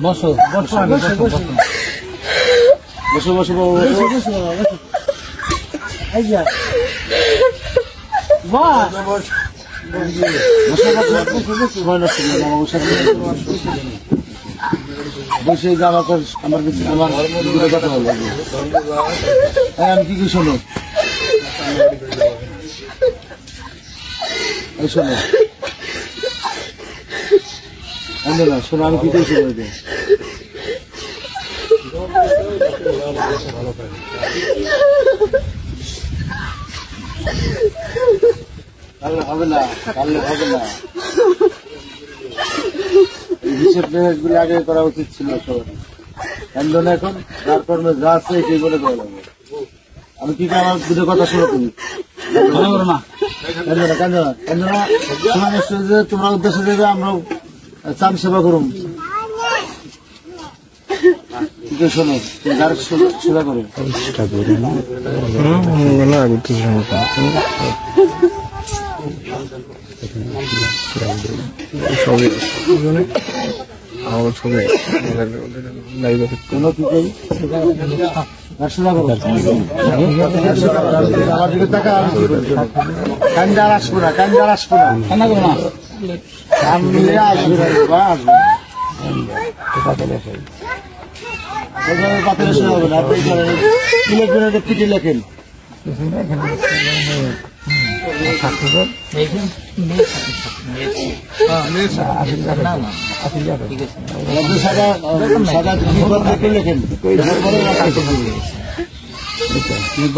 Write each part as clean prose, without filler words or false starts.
বসো বসো বসো বসো বসে আমার কথা বলবো। আমি কি কি শোনো শোনো না শোনো আমি কি করেছি হবে না হবে না হিসেব গুলো আগে করা উচিত ছিল সবার এখন যার কর্মে যা আছে সেই বলে দেওয়া লাগবে। আমি কি আমার দুটো কথা শুরু করি না তোমার উদ্দেশ্যে দেবে আমরাও চান সেবা করুন ঠিক আছে শোনো যার সেবা করুন আমার দিকে টাকা কান্দার আসবো না কান্দার আসবো না কান্না করো না পাতলে শোনা হবে না আপনি ইলেকট্রনিক পিঠে লেখেন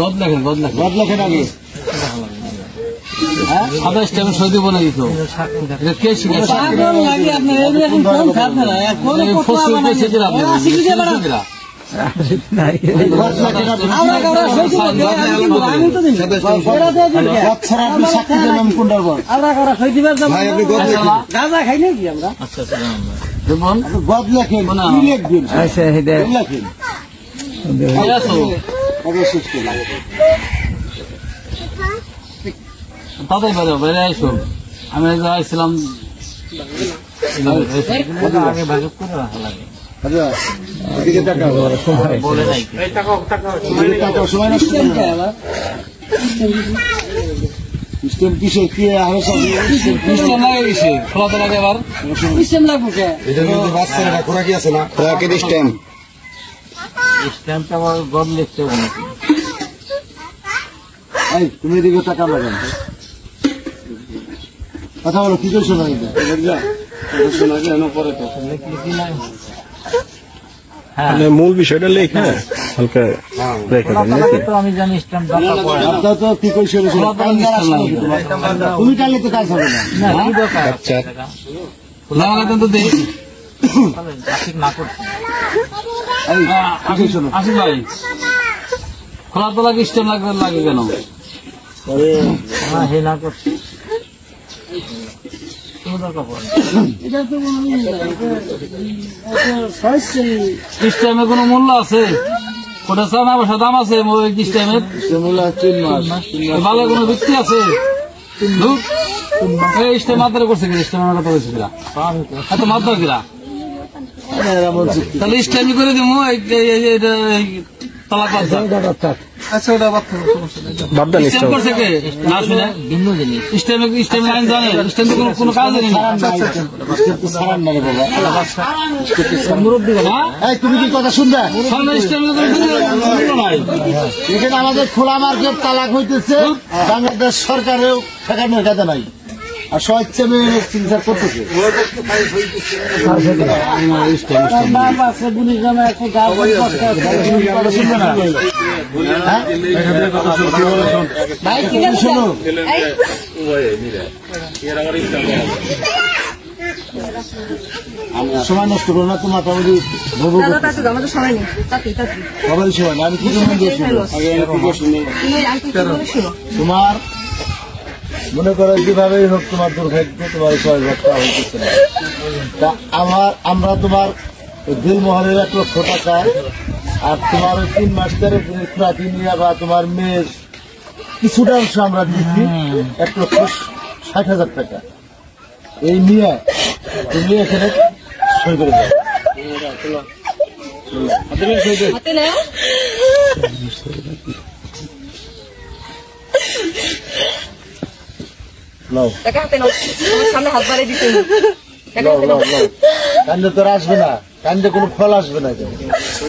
গদ লেখেন আগে আদার্স টাইমে সই দেবো না দিত কে শিখেছে গদ লেখেন তাদের বেরো বেড়ে আইসো আমি যাইছিলাম আগে ভাগ করে রাখা লাগে গদ লিখতে তুমি এদিকে টাকা লাগান কথা বলো কি করে শোনা মূল বিষয়টা লেখা হালকা আমি জানি আপনার তো কি করে তুমি টানলে তো কাজ হবে না কিন্তু দেখি আসিফ ভাই খোলা তোলা স্টেম লাগে কেন হে না করছি স্টেমে কোনো মূল্য আছে ওটা চানা পয়সা দাম আছে স্টেমের ভালো কোনো ভিত্তি আছে স্টেম মাত্রা করছে কি স্টেমের কথা বলছে কিনা এত মাত্রা কিনা তাহলে স্টেমই করে দিব আচ্ছা ওটা করছে কে না শুনে ভিন্ন জিনিস স্টেম লাইন জানে স্টেম তো কোনো কাজ নেই তুমি কি কথা শুনবে এখানে আমাদের খোলা মার্কেট তালাক হইতেছে বাংলাদেশ সরকারেও ঠেকানোর কাজে নাই আর স্বেচ্ছামে চিন্তা করতেছে সময় নষ্ট করো না তোমার সবাই সময় না আমি কি তোমার মনে করো যেভাবেই হোক তোমার দুর্ভাগ্য তোমার সহযোগিতা হইতেছে না তা আমরা তোমার দিলমহলের 1 লক্ষ টাকা আর তোমার 3 মাস ধরে খুঁড়াতি নিয়ে বা তোমার মেয়ের কিছুটা অংশ আমরা দিচ্ছি 1,60,000 টাকা এই নিয়ে তুমি এখানে সই করে দাও। হাতে নাও। নাও টাকা হাতে নাও। তোমার সামনে হাত বাড়িয়ে দিতে। টাকা নাও হাতে নাও নাও। নাও। কান্দে তোর আসবে না, কান্দে কোনো ফল আসবে না।